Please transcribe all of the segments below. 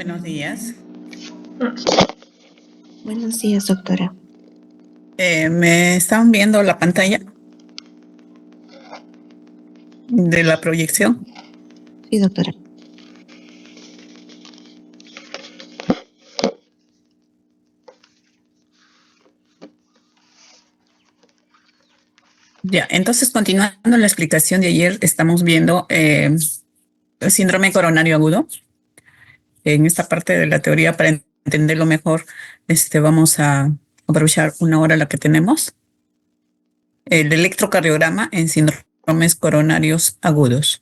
Buenos días. Buenos días, doctora. ¿Me están viendo la pantalla de la proyección? Sí, doctora. Ya, entonces continuando la explicación de ayer, estamos viendo el síndrome coronario agudo. En esta parte de la teoría, para entenderlo mejor, vamos a aprovechar una hora la que tenemos. El electrocardiograma en síndromes coronarios agudos.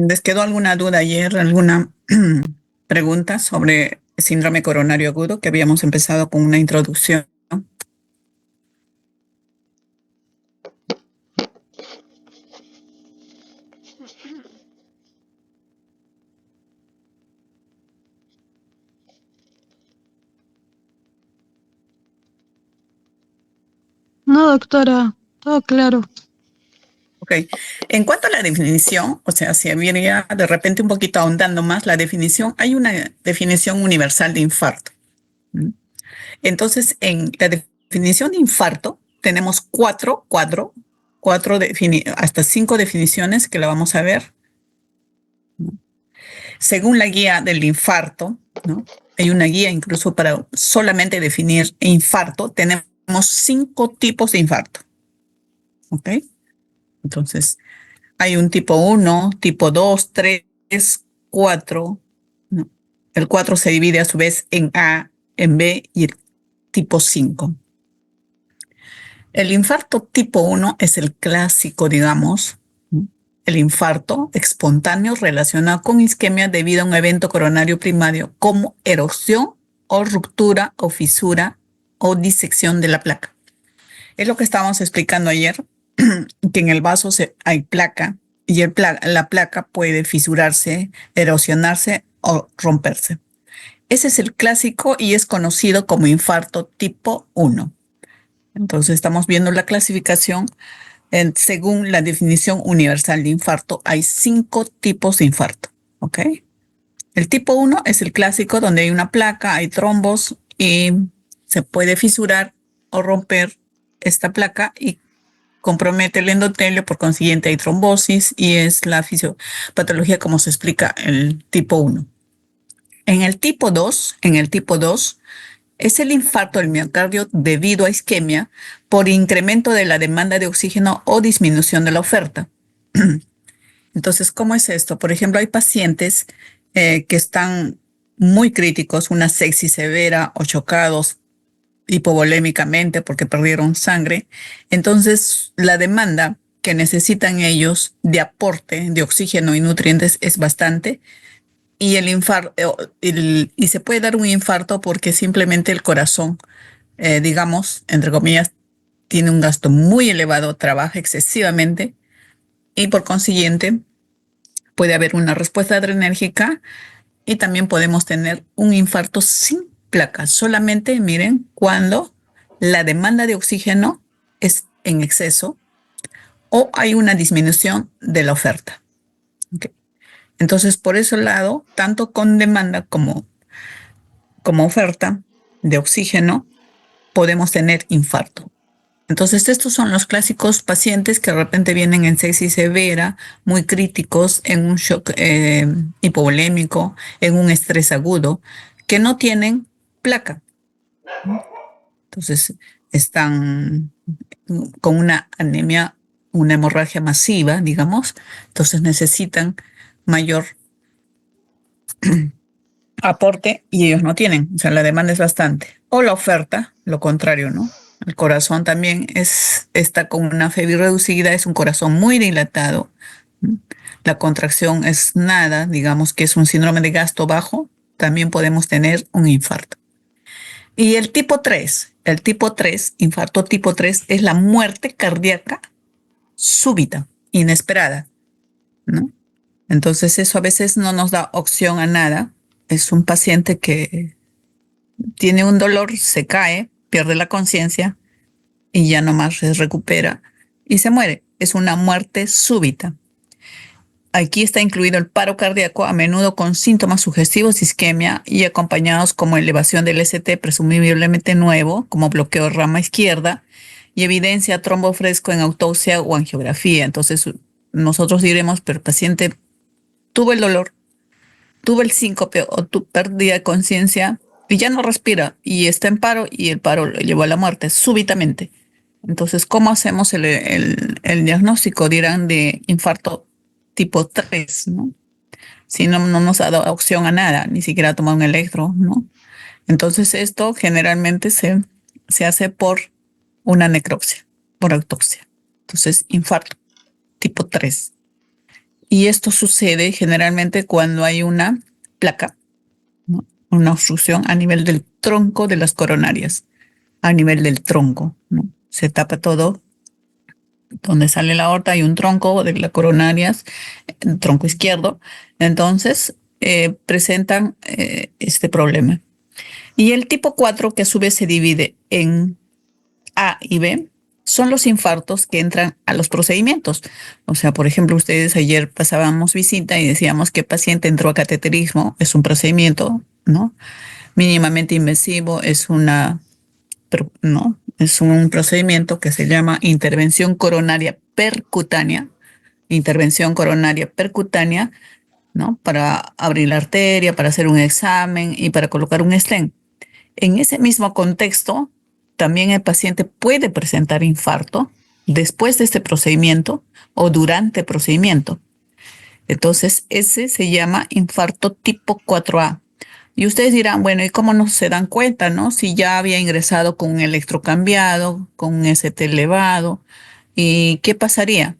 ¿Les quedó alguna duda ayer, alguna pregunta sobre síndrome coronario agudo? Que habíamos empezado con una introducción. No, doctora, todo claro. Ok, en cuanto a la definición, o sea, si habría de repente un poquito ahondando más la definición, hay una definición universal de infarto. ¿Mm? Entonces, en la definición de infarto tenemos hasta 5 definiciones que la vamos a ver. ¿No? Según la guía del infarto, ¿no? Hay una guía incluso para solamente definir infarto, tenemos 5 tipos de infarto. ¿Ok? Entonces, hay un tipo 1, tipo 2, 3, 4. ¿No? El 4 se divide a su vez en A, en B y el tipo 5. El infarto tipo 1 es el clásico, digamos. ¿No? El infarto espontáneo relacionado con isquemia debido a un evento coronario primario como erosión o ruptura o fisura o disección de la placa. Es lo que estábamos explicando ayer, que en el vaso hay placa y la placa puede fisurarse, erosionarse o romperse. Ese es el clásico y es conocido como infarto tipo 1. Entonces estamos viendo la clasificación. Según la definición universal de infarto, hay 5 tipos de infarto. ¿Ok? El tipo 1 es el clásico donde hay una placa, hay trombos y se puede fisurar o romper esta placa y compromete el endotelio, por consiguiente hay trombosis y es la fisiopatología como se explica el tipo 1. En el tipo 2 es el infarto del miocardio debido a isquemia por incremento de la demanda de oxígeno o disminución de la oferta. Entonces, ¿cómo es esto? Por ejemplo, hay pacientes que están muy críticos, una sepsis severa o chocados hipovolémicamente porque perdieron sangre. Entonces, la demanda que necesitan ellos de aporte de oxígeno y nutrientes es bastante. Y y se puede dar un infarto porque simplemente el corazón, digamos, entre comillas, tiene un gasto muy elevado, trabaja excesivamente y por consiguiente puede haber una respuesta adrenérgica y también podemos tener un infarto sin placas. Solamente miren cuando la demanda de oxígeno es en exceso o hay una disminución de la oferta. ¿Okay? Entonces, por ese lado, tanto con demanda como oferta de oxígeno, podemos tener infarto. Entonces, estos son los clásicos pacientes que de repente vienen en sepsis severa, muy críticos, en un shock hipovolémico, en un estrés agudo, que no tienen placa. Entonces, están con una anemia, una hemorragia masiva, digamos, entonces necesitan mayor aporte y ellos no tienen, o sea, la demanda es bastante. O la oferta, lo contrario, ¿no? El corazón también está con una febre reducida, es un corazón muy dilatado. La contracción es nada, digamos que es un síndrome de gasto bajo, también podemos tener un infarto. Y el tipo 3, infarto tipo 3, es la muerte cardíaca súbita. inesperada, ¿no? Entonces eso a veces no nos da opción a nada. Es un paciente que tiene un dolor, se cae, pierde la conciencia y ya nomás se recupera y se muere. Es una muerte súbita. Aquí está incluido el paro cardíaco, a menudo con síntomas sugestivos de isquemia y acompañados como elevación del ST presumiblemente nuevo, como bloqueo de rama izquierda, y evidencia trombo fresco en autopsia o angiografía. Entonces, nosotros diremos, pero el paciente tuvo el dolor, tuvo el síncope o tu pérdida de conciencia y ya no respira y está en paro y el paro lo llevó a la muerte súbitamente. Entonces, ¿cómo hacemos el diagnóstico? Dirán de infarto tipo 3, ¿no? Si no nos ha dado opción a nada, ni siquiera a tomar un electro, ¿no? Entonces, esto generalmente se hace por una necropsia, por autopsia. Entonces, infarto tipo 3. Y esto sucede generalmente cuando hay una placa, ¿no? Una obstrucción a nivel del tronco de las coronarias, a nivel del tronco, ¿no? Se tapa todo. Donde sale la aorta hay un tronco de las coronarias, el tronco izquierdo. Entonces, presentan este problema. Y el tipo 4, que a su vez se divide en A y B, son los infartos que entran a los procedimientos. O sea, por ejemplo, ustedes ayer pasábamos visita y decíamos que el paciente entró a cateterismo, es un procedimiento, ¿no? Mínimamente invasivo, no, es un procedimiento que se llama intervención coronaria percutánea, ¿no? Para abrir la arteria, para hacer un examen y para colocar un stent. En ese mismo contexto, también el paciente puede presentar infarto después de este procedimiento o durante el procedimiento. Entonces, ese se llama infarto tipo 4A. Y ustedes dirán, bueno, ¿y cómo no se dan cuenta, no? Si ya había ingresado con un electrocambiado, con un ST elevado, ¿y qué pasaría?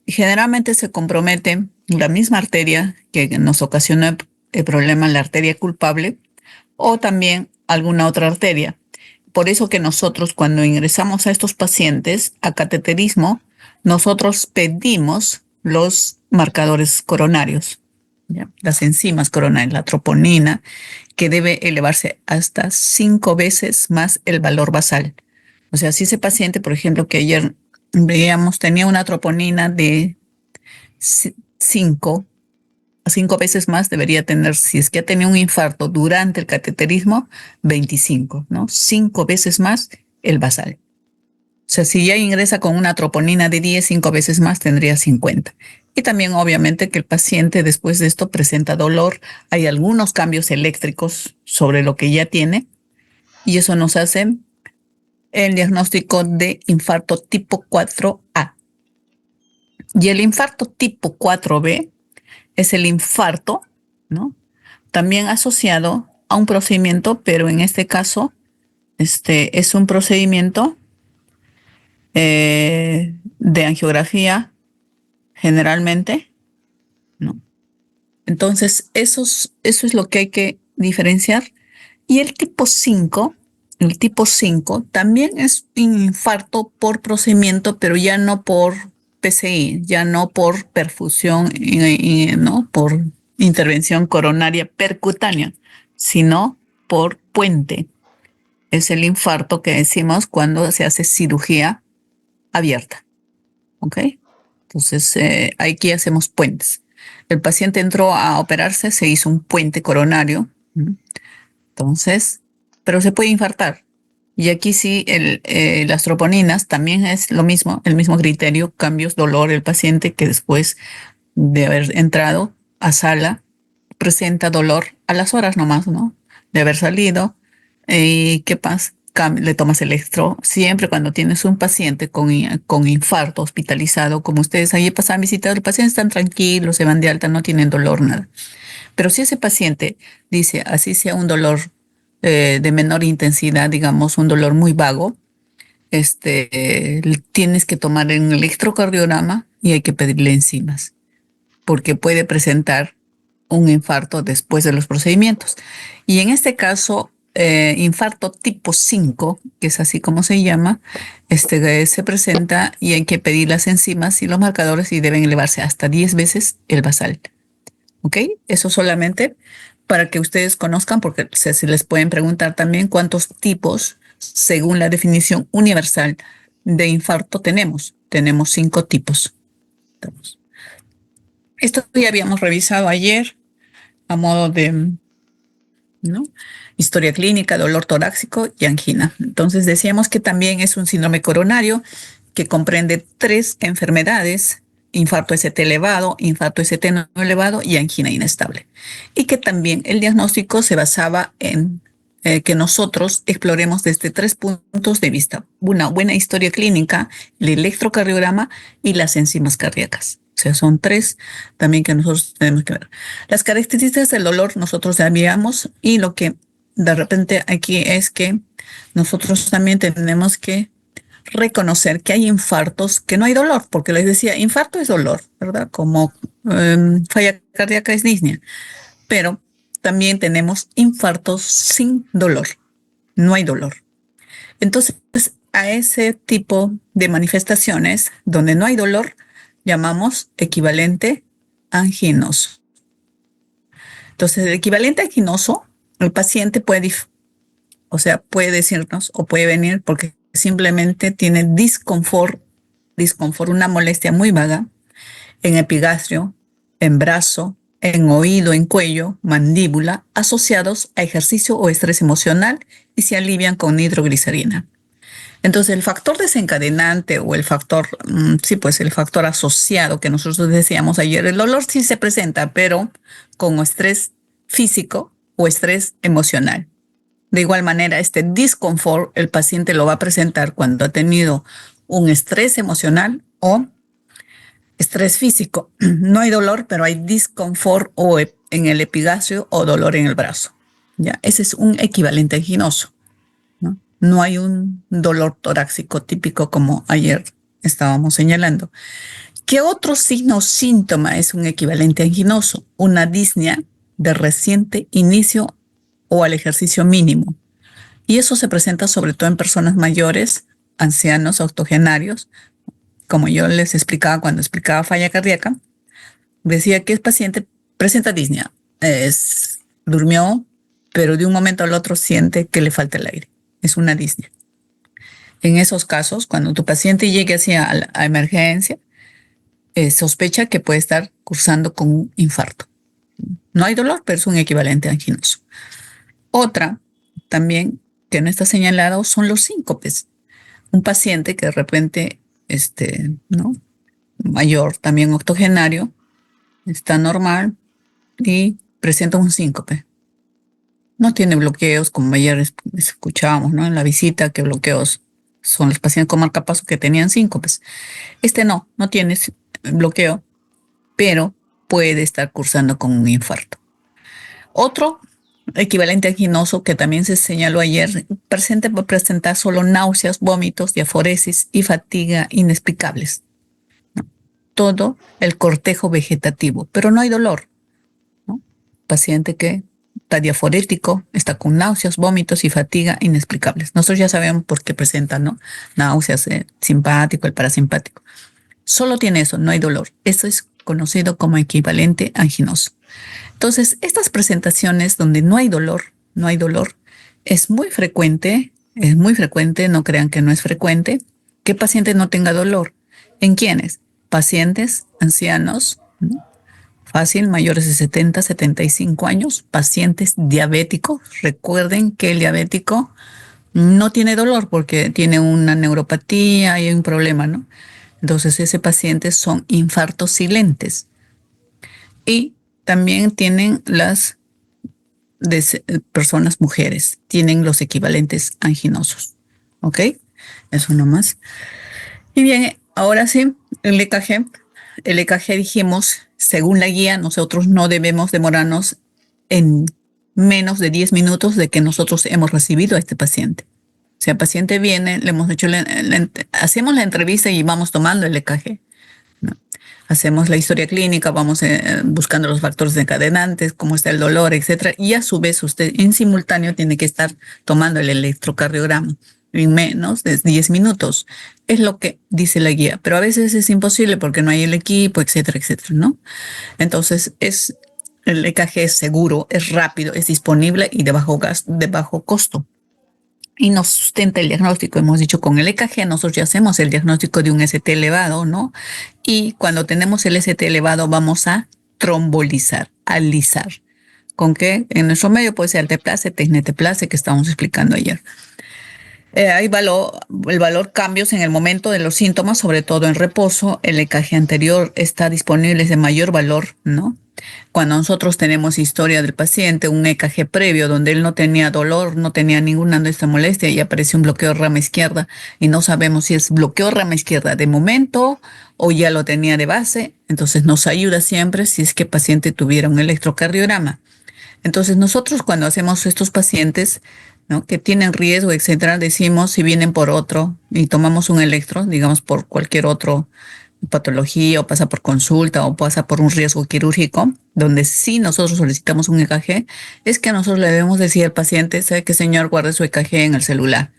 Generalmente se compromete la misma arteria que nos ocasionó el problema en la arteria culpable o también alguna otra arteria. Por eso que nosotros cuando ingresamos a estos pacientes a cateterismo, nosotros pedimos los marcadores coronarios, ¿ya? Las enzimas coronarias, la troponina, que debe elevarse hasta 5 veces más el valor basal. O sea, si ese paciente, por ejemplo, que ayer veíamos, tenía una troponina de 5 a 5 veces más, debería tener, si es que ha tenido un infarto durante el cateterismo, 25, ¿no? 5 veces más el basal. O sea, si ya ingresa con una troponina de 10, 5 veces más, tendría 50. Y también, obviamente, que el paciente después de esto presenta dolor. Hay algunos cambios eléctricos sobre lo que ya tiene y eso nos hace el diagnóstico de infarto tipo 4A. Y el infarto tipo 4B es el infarto, ¿no? También asociado a un procedimiento, pero en este caso, es un procedimiento de angiografía generalmente, ¿no? Entonces, eso es lo que hay que diferenciar. Y el tipo 5 también es un infarto por procedimiento, pero ya no por PCI, ya no por perfusión, no por intervención coronaria percutánea, sino por puente. Es el infarto que decimos cuando se hace cirugía abierta, ¿ok? Entonces, aquí hacemos puentes. El paciente entró a operarse, se hizo un puente coronario, ¿no? Entonces, pero se puede infartar. Y aquí sí, las troponinas también es lo mismo, el mismo criterio, cambios, dolor, el paciente que después de haber entrado a sala presenta dolor a las horas nomás, ¿no? De haber salido. ¿Y qué pasa? Le tomas electro. Siempre cuando tienes un paciente con infarto hospitalizado, como ustedes ahí pasan a visitar, los pacientes están tranquilos, se van de alta, no tienen dolor, nada. Pero si ese paciente dice, así sea un dolor de menor intensidad, digamos, un dolor muy vago, tienes que tomar un electrocardiograma y hay que pedirle enzimas, porque puede presentar un infarto después de los procedimientos. Y en este caso, infarto tipo 5, que es así como se llama, se presenta y hay que pedir las enzimas y los marcadores y deben elevarse hasta 10 veces el basal. ¿Ok? Eso solamente para que ustedes conozcan, porque se les pueden preguntar también cuántos tipos, según la definición universal de infarto, tenemos. Tenemos 5 tipos. Esto ya habíamos revisado ayer a modo de, ¿no? Historia clínica, dolor torácico y angina. Entonces decíamos que también es un síndrome coronario que comprende 3 enfermedades: infarto ST elevado, infarto ST no elevado y angina inestable. Y que también el diagnóstico se basaba en que nosotros exploremos desde 3 puntos de vista: una buena historia clínica, el electrocardiograma y las enzimas cardíacas. O sea, son 3 también que nosotros tenemos que ver. Las características del dolor nosotros ya veíamos, y lo que de repente aquí es que nosotros también tenemos que reconocer que hay infartos que no hay dolor, porque les decía, infarto es dolor, ¿verdad? Como falla cardíaca es disnea, pero también tenemos infartos sin dolor, no hay dolor. Entonces, a ese tipo de manifestaciones donde no hay dolor, llamamos equivalente anginoso. Entonces, el equivalente anginoso, el paciente puede, o sea, puede decirnos o puede venir porque simplemente tiene disconfort, una molestia muy vaga en epigastrio, en brazo, en oído, en cuello, mandíbula, asociados a ejercicio o estrés emocional y se alivian con nitroglicerina. Entonces, el factor desencadenante o el factor, sí, pues el factor asociado que nosotros decíamos ayer, el dolor sí se presenta, pero con estrés físico o estrés emocional. De igual manera, este disconfort el paciente lo va a presentar cuando ha tenido un estrés emocional o estrés físico. No hay dolor, pero hay disconfort o en el epigastrio o dolor en el brazo. ¿Ya? Ese es un equivalente anginoso. No hay un dolor torácico típico como ayer estábamos señalando. ¿Qué otro signo o síntoma es un equivalente anginoso? Una disnea de reciente inicio o al ejercicio mínimo. Y eso se presenta sobre todo en personas mayores, ancianos, octogenarios. Como yo les explicaba cuando explicaba falla cardíaca, decía que el paciente presenta disnea. Durmió, pero de un momento al otro siente que le falta el aire. Es una disnea. En esos casos, cuando tu paciente llegue hacia a emergencia, sospecha que puede estar cursando con un infarto. No hay dolor, pero es un equivalente anginoso. Otra, también, que no está señalado, son los síncopes. Un paciente que de repente, ¿no? Mayor, también octogenario, está normal y presenta un síncope. No tiene bloqueos, como ayer escuchábamos, ¿no? En la visita, que bloqueos son los pacientes con marcapaso que tenían síncopes. No tiene bloqueo, pero puede estar cursando con un infarto. Otro equivalente anginoso que también se señaló ayer, puede presentar solo náuseas, vómitos, diaforesis y fatiga inexplicables. ¿No? Todo el cortejo vegetativo, pero no hay dolor, ¿no? Paciente que está diaforético, está con náuseas, vómitos y fatiga inexplicables. Nosotros ya sabemos por qué presenta, ¿no? Náuseas, simpático, el parasimpático. Solo tiene eso, no hay dolor. Eso es conocido como equivalente anginoso. Entonces, estas presentaciones donde no hay dolor, es muy frecuente, no crean que no es frecuente, que el paciente no tenga dolor. ¿En quiénes? Pacientes ancianos, ¿no? Fácil, mayores de 70, 75 años, pacientes diabéticos. Recuerden que el diabético no tiene dolor porque tiene una neuropatía y hay un problema, ¿no? Entonces, ese paciente son infartos silentes. Y también tienen las personas mujeres, tienen los equivalentes anginosos. ¿Ok? Eso nomás. Y bien, ahora sí, el EKG. El EKG dijimos, según la guía, nosotros no debemos demorarnos en menos de 10 minutos de que nosotros hemos recibido a este paciente. O sea, el paciente viene, le hemos hecho hacemos la entrevista y vamos tomando el EKG, ¿no? hacemos la historia clínica, vamos buscando los factores desencadenantes, cómo está el dolor, etcétera, y a su vez usted en simultáneo tiene que estar tomando el electrocardiograma en menos de 10 minutos. Es lo que dice la guía, pero a veces es imposible porque no hay el equipo, etcétera, etcétera, ¿no? Entonces, el EKG es seguro, es rápido, es disponible y de bajo gasto, de bajo costo. Y nos sustenta el diagnóstico. Hemos dicho, con el EKG nosotros ya hacemos el diagnóstico de un ST elevado, ¿no? Y cuando tenemos el ST elevado vamos a trombolizar, a lisar. ¿Con qué? En nuestro medio puede ser alteplase, tecneteplase, que estábamos explicando ayer. Hay el valor cambios en el momento de los síntomas, sobre todo en reposo. El EKG anterior está disponible, es de mayor valor, ¿no? Cuando nosotros tenemos historia del paciente, un EKG previo donde él no tenía dolor, no tenía ninguna de esta molestia y aparece un bloqueo rama izquierda y no sabemos si es bloqueo rama izquierda de momento o ya lo tenía de base, entonces nos ayuda siempre si es que el paciente tuviera un electrocardiograma. Entonces nosotros cuando hacemos estos pacientes, ¿no?, que tienen riesgo, etcétera, decimos si vienen por otro y tomamos un electro, digamos por cualquier otro patología o pasa por consulta o pasa por un riesgo quirúrgico, donde sí nosotros solicitamos un EKG, es que nosotros le debemos decir al paciente, sabe que señor, guarde su EKG en el celular.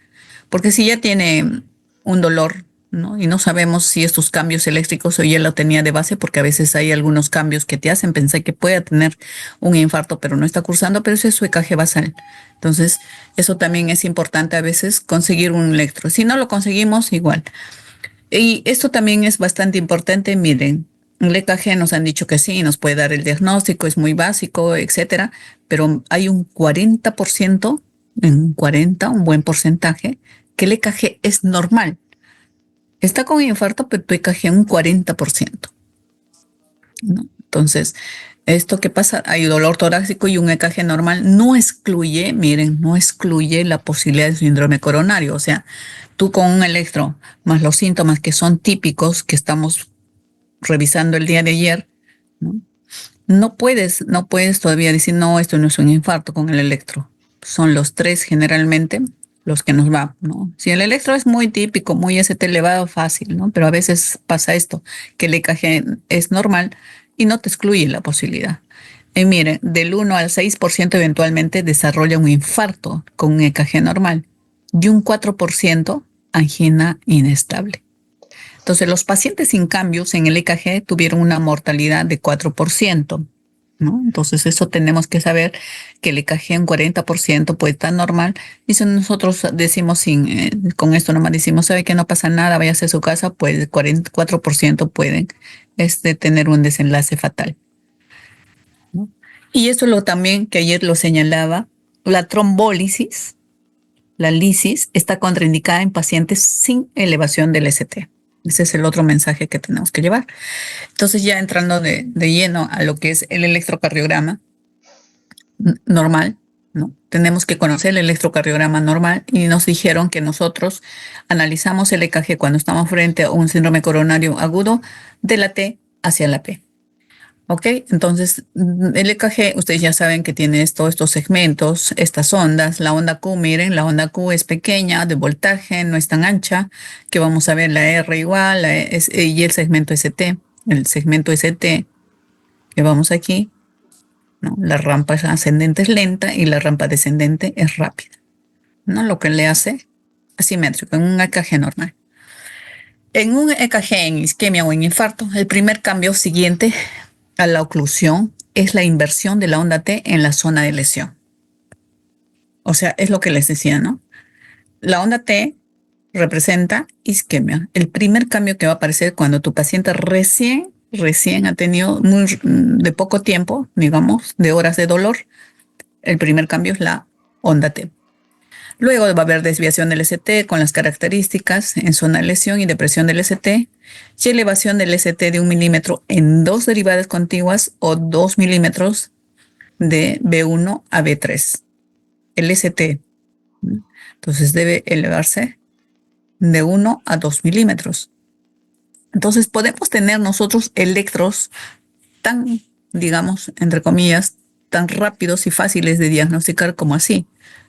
Porque si ya tiene un dolor, ¿no?, y no sabemos si estos cambios eléctricos o ya lo tenía de base, porque a veces hay algunos cambios que te hacen pensar que pueda tener un infarto, pero no está cursando, pero ese es su EKG basal. Entonces, eso también es importante a veces conseguir un electro. Si no lo conseguimos, igual. Y esto también es bastante importante. Miren, el EKG nos han dicho que sí, nos puede dar el diagnóstico, es muy básico, etcétera, pero hay un 40%, un buen porcentaje, que el EKG es normal. Está con infarto, pero tu EKG un 40%, ¿no? Entonces, esto que pasa, hay dolor torácico y un EKG normal, no excluye, miren, no excluye la posibilidad de síndrome coronario. O sea, tú con un electro, más los síntomas que son típicos, que estamos revisando el día de ayer, ¿no? No puedes todavía decir, no, esto no es un infarto con el electro. Son los tres generalmente los que nos va, ¿no? Si el electro es muy típico, muy ST elevado, fácil, ¿no? Pero a veces pasa esto, que el EKG es normal y no te excluye la posibilidad. Y miren, del 1 al 6% eventualmente desarrolla un infarto con un EKG normal y un 4% angina inestable. Entonces, los pacientes sin cambios en el EKG tuvieron una mortalidad de 4%, ¿no? Entonces, eso tenemos que saber que el EKG en 40% puede estar normal. Y si nosotros decimos con esto nomás decimos, sabe que no pasa nada, váyase a su casa, pues el 44% pueden tener un desenlace fatal, ¿no? Y esto es lo también que ayer lo señalaba, la trombólisis, la lisis, está contraindicada en pacientes sin elevación del ST. Ese es el otro mensaje que tenemos que llevar. Entonces, ya entrando de lleno a lo que es el electrocardiograma normal, ¿no? Tenemos que conocer el electrocardiograma normal y nos dijeron que nosotros analizamos el EKG cuando estamos frente a un síndrome coronario agudo de la T hacia la P. ¿Ok? Entonces, el EKG, ustedes ya saben que tiene estos segmentos, estas ondas. La onda Q, miren, la onda Q es pequeña, de voltaje, no es tan ancha, que vamos a ver la R igual, y el segmento ST. El segmento ST, que vamos aquí, ¿no? La rampa ascendente es lenta y la rampa descendente es rápida, ¿no? Lo que le hace asimétrico en un EKG normal. En un EKG en isquemia o en infarto, el primer cambio siguiente a la oclusión es la inversión de la onda T en la zona de lesión. O sea, es lo que les decía, ¿no? La onda T representa isquemia. El primer cambio que va a aparecer cuando tu paciente recién ha tenido de poco tiempo, digamos, de horas de dolor, el primer cambio es la onda T. Luego va a haber desviación del ST con las características en zona de lesión y depresión del ST y elevación del ST de 1 milímetro en 2 derivadas contiguas o 2 milímetros de B1 a B3. El ST, entonces, debe elevarse de 1 a 2 milímetros. Entonces, podemos tener nosotros electros tan, digamos, entre comillas, tan rápidos y fáciles de diagnosticar como así,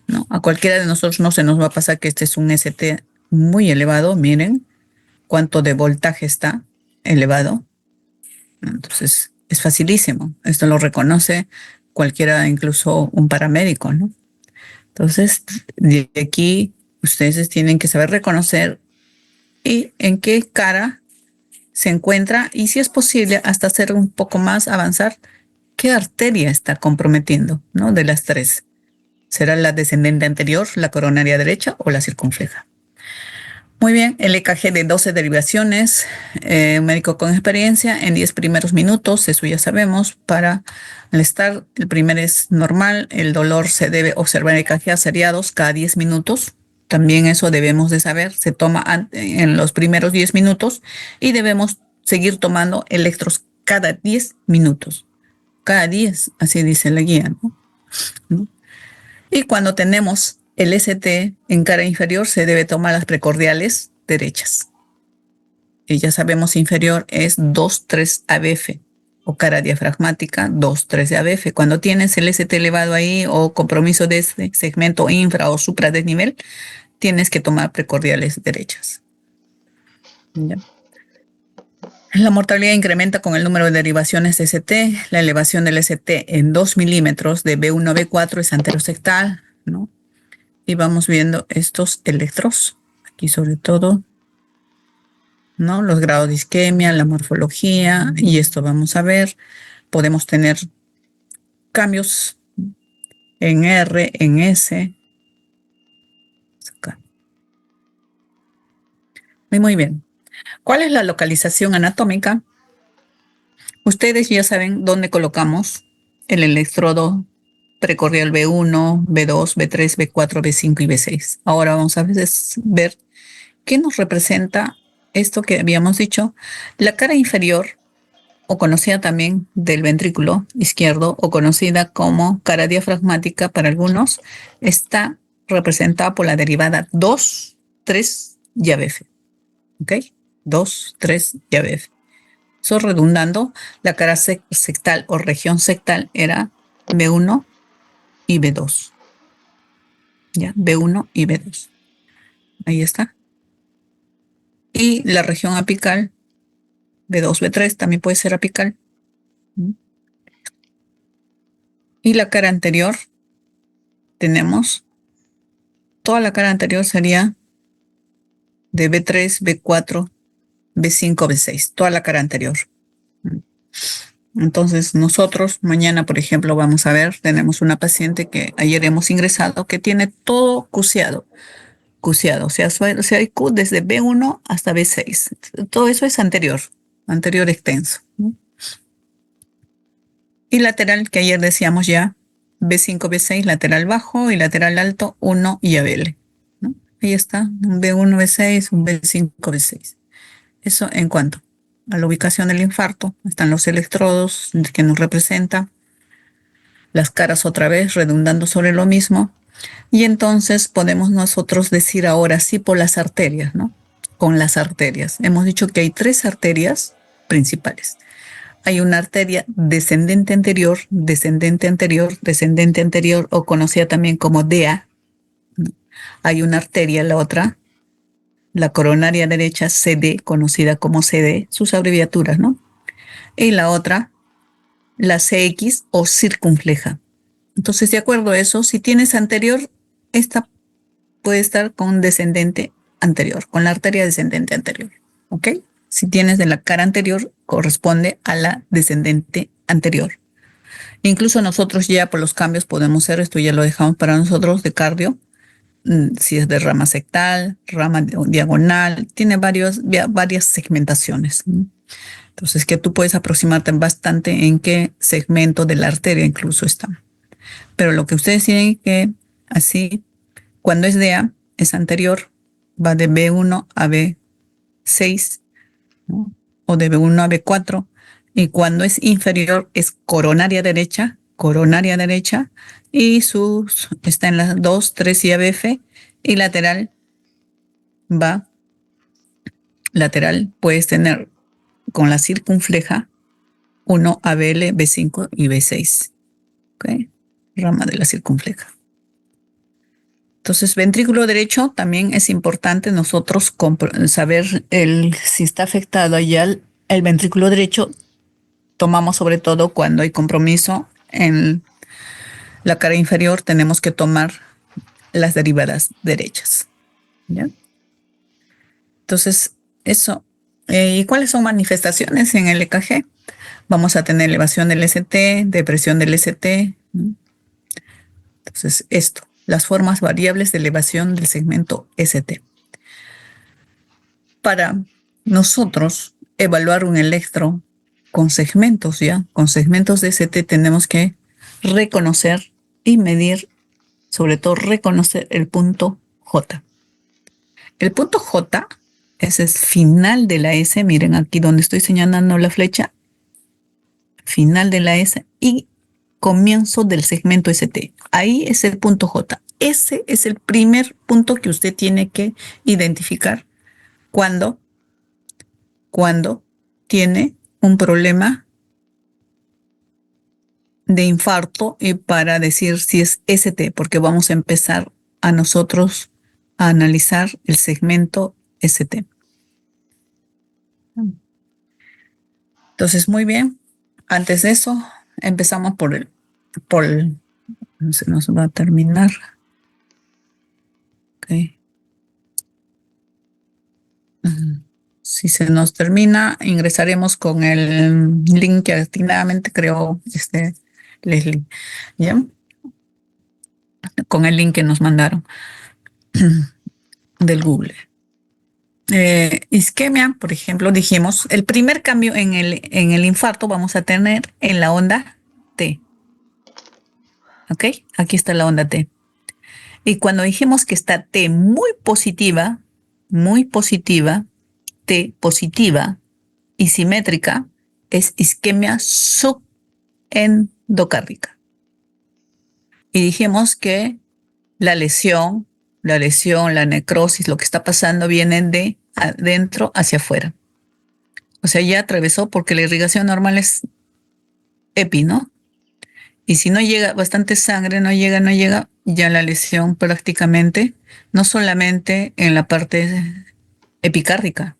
¿no? A cualquiera de nosotros no se nos va a pasar que este es un ST muy elevado. Miren cuánto de voltaje está elevado, Entonces, es facilísimo. Esto lo reconoce cualquiera, incluso un paramédico, ¿no? Entonces, de aquí ustedes tienen que saber reconocer y en qué cara se encuentra y si es posible hasta hacer un poco más avanzar, qué arteria está comprometiendo, ¿no? De las tres. ¿Será la descendente anterior, la coronaria derecha o la circunfleja? Muy bien, el EKG de 12 derivaciones, un médico con experiencia en 10 primeros minutos, eso ya sabemos. Para el estar, el primer es normal, el dolor se debe observar en EKG a seriados cada 10 minutos. También eso debemos de saber, se toma en los primeros 10 minutos y debemos seguir tomando electros cada 10 minutos. Cada 10, así dice la guía, ¿no? Y cuando tenemos el ST en cara inferior, se debe tomar las precordiales derechas. Y ya sabemos, inferior es 2-3 ABF o cara diafragmática 2-3 de ABF. Cuando tienes el ST elevado ahí o compromiso de este segmento infra o supradesnivel, tienes que tomar precordiales derechas. ¿Ya? La mortalidad incrementa con el número de derivaciones de ST. La elevación del ST en 2 milímetros de B1 a B4 es anterosectal, ¿no? Y vamos viendo estos electros, aquí sobre todo, ¿no? Los grados de isquemia, la morfología, y esto vamos a ver. Podemos tener cambios en R, en S. Acá. Muy bien. ¿Cuál es la localización anatómica? Ustedes ya saben dónde colocamos el electrodo precordial B1, B2, B3, B4, B5 y B6. Ahora vamos a ver qué nos representa esto que habíamos dicho. La cara inferior, o conocida también del ventrículo izquierdo, o conocida como cara diafragmática para algunos, está representada por la derivada 2, 3 y ABF. ¿Ok? 2, 3 y ABF. Eso redundando, la cara sectal o región sectal era B1 y B2. ¿Ya? B1 y B2. Ahí está. Y la región apical, B2, B3, también puede ser apical. Y la cara anterior, tenemos, toda la cara anterior sería de B3, B4, B5, B6, toda la cara anterior. Entonces nosotros mañana, por ejemplo, vamos a ver, tenemos una paciente que ayer hemos ingresado que tiene todo cuciado, o sea, hay Q desde B1 hasta B6. Todo eso es anterior extenso. Y lateral, que ayer decíamos ya, B5, B6, lateral bajo y lateral alto, 1 y ABL. ¿No? Ahí está, un B1, B6, un B5, B6. Eso en cuanto a la ubicación del infarto, están los electrodos que nos representan, las caras otra vez redundando sobre lo mismo, y entonces podemos nosotros decir ahora sí por las arterias, ¿no? Con las arterias. Hemos dicho que hay 3 arterias principales. Hay una arteria descendente anterior, descendente anterior, descendente anterior, o conocida también como DA. Hay una arteria, la otra, la coronaria derecha, CD, conocida como CD, sus abreviaturas, ¿no? Y la otra, la CX o circunfleja. Entonces, de acuerdo a eso, si tienes anterior, esta puede estar con descendente anterior, con la arteria descendente anterior, ¿ok? Si tienes de la cara anterior, corresponde a la descendente anterior. Incluso nosotros ya por los cambios podemos hacer, esto ya lo dejamos para nosotros de cardio, si es de rama sectal, rama diagonal, tiene varias segmentaciones. Entonces, que tú puedes aproximarte bastante en qué segmento de la arteria incluso está. Pero lo que ustedes tienen que, así, cuando es DA, es anterior, va de B1 a B6, ¿no? O de B1 a B4, y cuando es inferior es coronaria derecha, y está en las 2, 3 y ABF, y lateral puedes tener con la circunfleja 1 ABL, B5 y B6. ¿Okay? Rama de la circunfleja. Entonces, ventrículo derecho también es importante nosotros saber si está afectado allá el ventrículo derecho, tomamos sobre todo cuando hay compromiso en la cara inferior, tenemos que tomar las derivadas derechas. ¿Ya? Entonces, eso. ¿Y cuáles son manifestaciones en el EKG? Vamos a tener elevación del ST, depresión del ST, ¿no? Entonces, esto, las formas variables de elevación del segmento ST. Para nosotros evaluar un electro con segmentos, ¿ya? Con segmentos de ST tenemos que reconocer y medir, sobre todo reconocer el punto J. El punto J, ese es final de la S, miren aquí donde estoy señalando la flecha, final de la S y comienzo del segmento ST. Ahí es el punto J. Ese es el primer punto que usted tiene que identificar cuando tiene un problema de infarto y para decir si es ST, porque vamos a empezar a nosotros a analizar el segmento ST. Entonces, muy bien. Antes de eso, empezamos se nos va a terminar. Ok. Si se nos termina, ingresaremos con el link que atinadamente creó Leslie, ¿ya? Con el link que nos mandaron del Google. Isquemia, por ejemplo, dijimos, el primer cambio en el infarto vamos a tener en la onda T. ¿Ok? Aquí está la onda T. Y cuando dijimos que está T muy positiva, T positiva y simétrica, es isquemia subendocárdica. Y dijimos que la lesión, la necrosis, lo que está pasando viene de adentro hacia afuera. O sea, ya atravesó porque la irrigación normal es epi, ¿no? Y si no llega bastante sangre, no llega, ya la lesión prácticamente, no solamente en la parte epicárdica,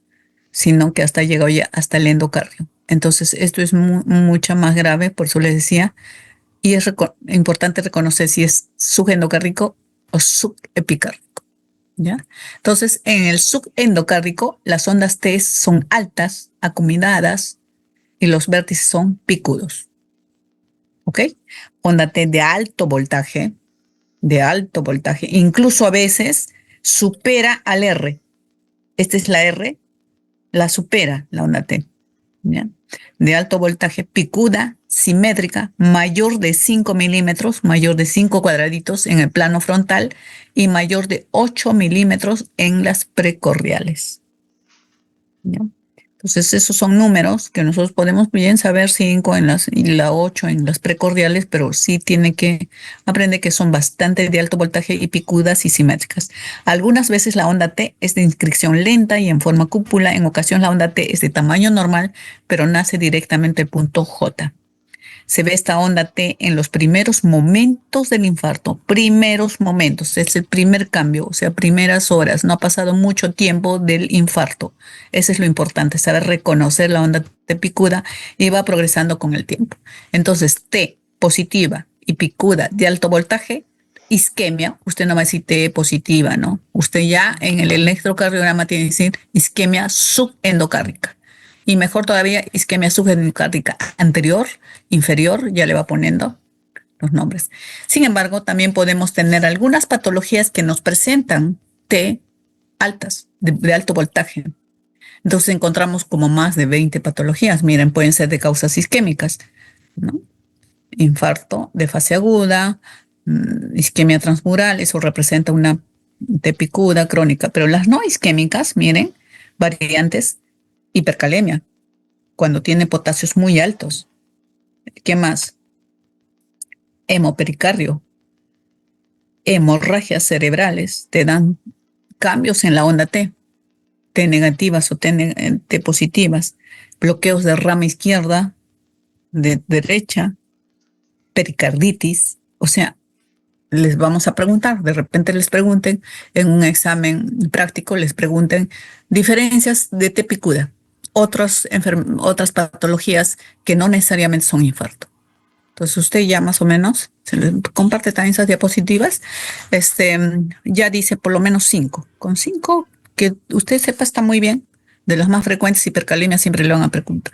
sino que hasta llegó ya hasta el endocardio. Entonces, esto es mucho más grave, por eso les decía, y es importante reconocer si es subendocárdico o subepicárdico, ¿ya? Entonces, en el subendocárdico, las ondas T son altas, acuminadas, y los vértices son picudos. ¿Ok? Onda T de alto voltaje, incluso a veces supera al R. Esta es la R, la supera la onda T, ¿ya? De alto voltaje, picuda, simétrica, mayor de 5 milímetros, mayor de 5 cuadraditos en el plano frontal y mayor de 8 milímetros en las precordiales, ¿ya? Entonces, esos son números que nosotros podemos bien saber 5 y la 8 en las precordiales, pero sí tiene que aprender que son bastante de alto voltaje y picudas y simétricas. Algunas veces la onda T es de inscripción lenta y en forma cúpula. En ocasiones la onda T es de tamaño normal, pero nace directamente el punto J. Se ve esta onda T en los primeros momentos del infarto, primeros momentos, es el primer cambio, o sea, primeras horas, no ha pasado mucho tiempo del infarto. Eso es lo importante, saber reconocer la onda T picuda y va progresando con el tiempo. Entonces, T positiva y picuda de alto voltaje, isquemia, usted no va a decir T positiva, ¿no? Usted ya en el electrocardiograma tiene que decir isquemia subendocárdica. Y mejor todavía, isquemia subendocárdica anterior, inferior, ya le va poniendo los nombres. Sin embargo, también podemos tener algunas patologías que nos presentan T altas, de alto voltaje. Entonces encontramos como más de 20 patologías. Miren, pueden ser de causas isquémicas, ¿no? Infarto de fase aguda, isquemia transmural, eso representa una T picuda crónica. Pero las no isquémicas, miren, variantes, hipercalemia, cuando tiene potasios muy altos. ¿Qué más? Hemopericardio, hemorragias cerebrales, te dan cambios en la onda T, T negativas o T positivas, bloqueos de rama izquierda, de derecha, pericarditis. O sea, les vamos a preguntar, de repente les pregunten en un examen práctico, les pregunten diferencias de T picuda. otras patologías que no necesariamente son infarto. Entonces usted ya más o menos, se le comparte también esas diapositivas, ya dice por lo menos 5. Con 5 que usted sepa está muy bien. De las más frecuentes, hipercalemia siempre le van a preguntar.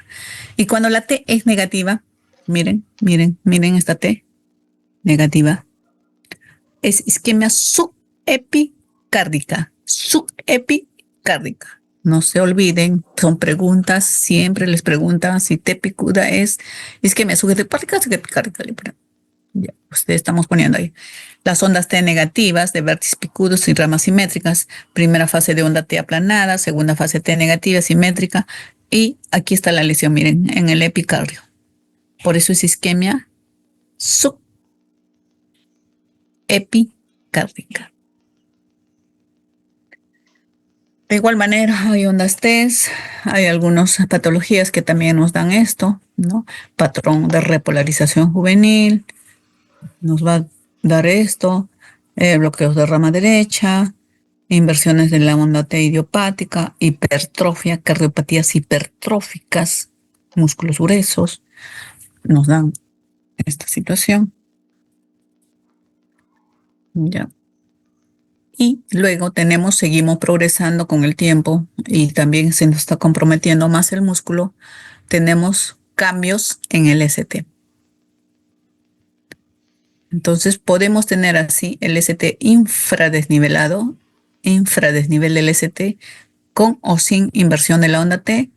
Y cuando la T es negativa, miren esta T negativa, es isquemia subepicárdica. Subepicárdica. No se olviden, son preguntas, siempre les preguntan si T picuda es isquemia subepicárdica o subepicárdica. Ya, estamos poniendo ahí. Las ondas T negativas de vértices picudos y ramas simétricas. Primera fase de onda T aplanada, segunda fase T negativa simétrica. Y aquí está la lesión, miren, en el epicardio. Por eso es isquemia subepicárdica. De igual manera, hay ondas T, hay algunas patologías que también nos dan esto, ¿no? Patrón de repolarización juvenil, nos va a dar esto, bloqueos de rama derecha, inversiones de la onda T idiopática, hipertrofia, cardiopatías hipertróficas, músculos gruesos, nos dan esta situación. Ya. Y luego seguimos progresando con el tiempo y también se nos está comprometiendo más el músculo. Tenemos cambios en el ST. Entonces podemos tener así el ST infradesnivelado, infradesnivel del ST, con o sin inversión de la onda T.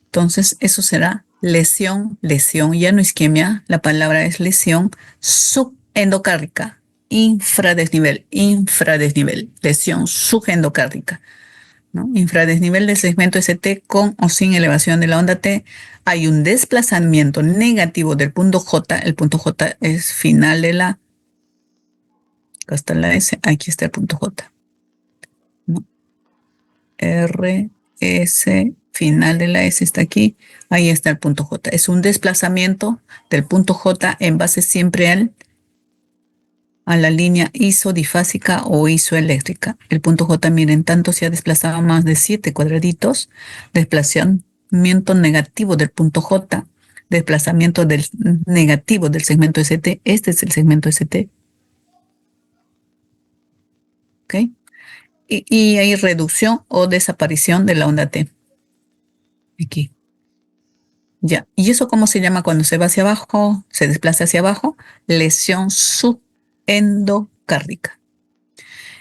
Entonces eso será lesión, ya no isquemia, la palabra es lesión subendocárdica. Infradesnivel, lesión subendocárdica, ¿no? Infradesnivel del segmento ST con o sin elevación de la onda T. Hay un desplazamiento negativo del punto J. El punto J es final de la... Acá está la S, aquí está el punto J, ¿no? R, S, final de la S está aquí. Ahí está el punto J. Es un desplazamiento del punto J en base siempre a la línea isodifásica o isoeléctrica. El punto J, miren, tanto se ha desplazado más de 7 cuadraditos. Desplazamiento negativo del punto J, desplazamiento negativo del segmento ST. Este es el segmento ST. ¿Ok? Y hay reducción o desaparición de la onda T. Aquí. Ya. ¿Y eso cómo se llama cuando se va hacia abajo, se desplaza hacia abajo? Lesión subendocárdica.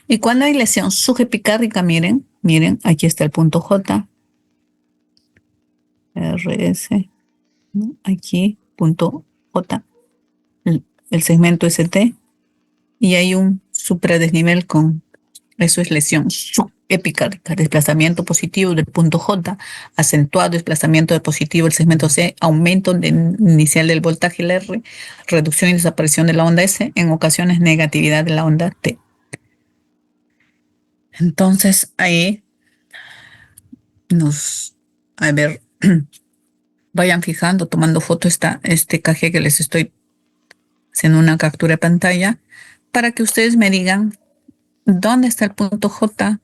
Y cuando hay lesión subepicárdica, miren, aquí está el punto J, RS, ¿no? Aquí, punto J, el segmento ST, y hay un supradesnivel eso es lesión subepicárdica, desplazamiento positivo del punto J, acentuado desplazamiento de positivo del segmento C, aumento inicial del voltaje el R, reducción y desaparición de la onda S, en ocasiones negatividad de la onda T. Entonces ahí a ver, vayan fijando, tomando foto este KG que les estoy haciendo una captura de pantalla para que ustedes me digan dónde está el punto J,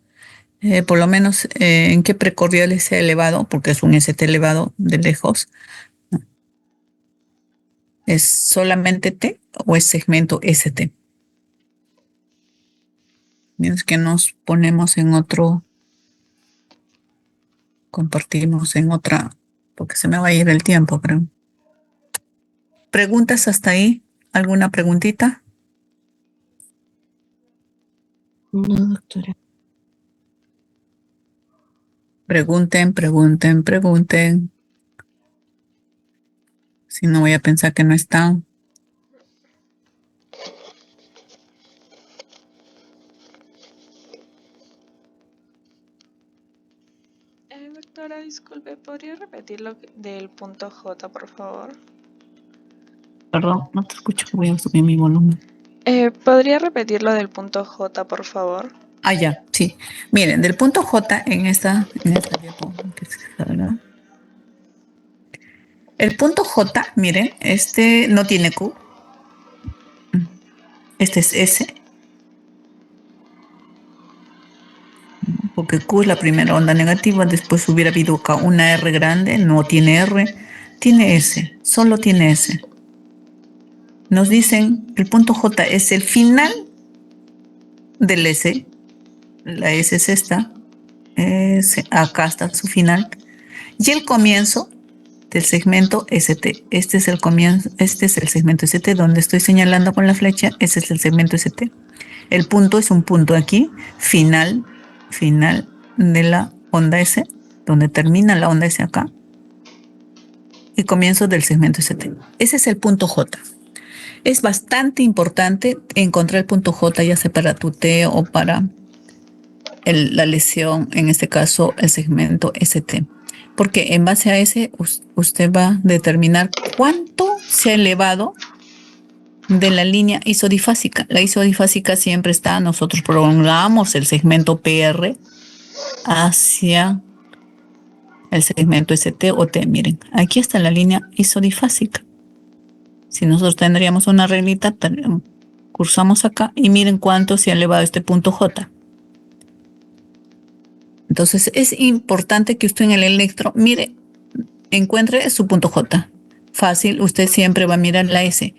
por lo menos en qué precordiales se ha elevado, porque es un ST elevado de lejos. ¿Es solamente T o es segmento ST? Es que nos ponemos en otro, compartimos en otra, porque se me va a ir el tiempo, creo. ¿Preguntas hasta ahí? ¿Alguna preguntita? No, doctora. Pregunten. Si no, voy a pensar que no están. Doctora, disculpe, ¿podría repetir lo del punto J, por favor? Perdón, no te escucho, voy a subir mi volumen. ¿Podría repetir lo del punto J, por favor? Ah, ya, sí. Miren, del punto J en esta diapo, que se salga. El punto J, miren, este no tiene Q. Este es S. porque Q es la primera onda negativa, después hubiera habido acá una R grande, no tiene R, tiene S, solo tiene S. Nos dicen que el punto J es el final del S, la S es esta, acá está su final, y el comienzo del segmento ST. Este es el comienzo, este es el segmento ST donde estoy señalando con la flecha, ese es el segmento ST. El punto es un punto aquí, final de la onda S, donde termina la onda S acá, y comienzo del segmento ST. Ese es el punto J. Es bastante importante encontrar el punto J, ya sea para tu T o para la lesión, en este caso el segmento ST. Porque en base a ese usted va a determinar cuánto se ha elevado de la línea isodifásica. La isodifásica siempre está, nosotros prolongamos el segmento PR hacia el segmento ST o T. Miren, aquí está la línea isodifásica. Si nosotros tendríamos una reglita, cursamos acá y miren cuánto se ha elevado este punto J. Entonces es importante que usted en el electro mire, encuentre su punto J. Fácil, usted siempre va a mirar la S.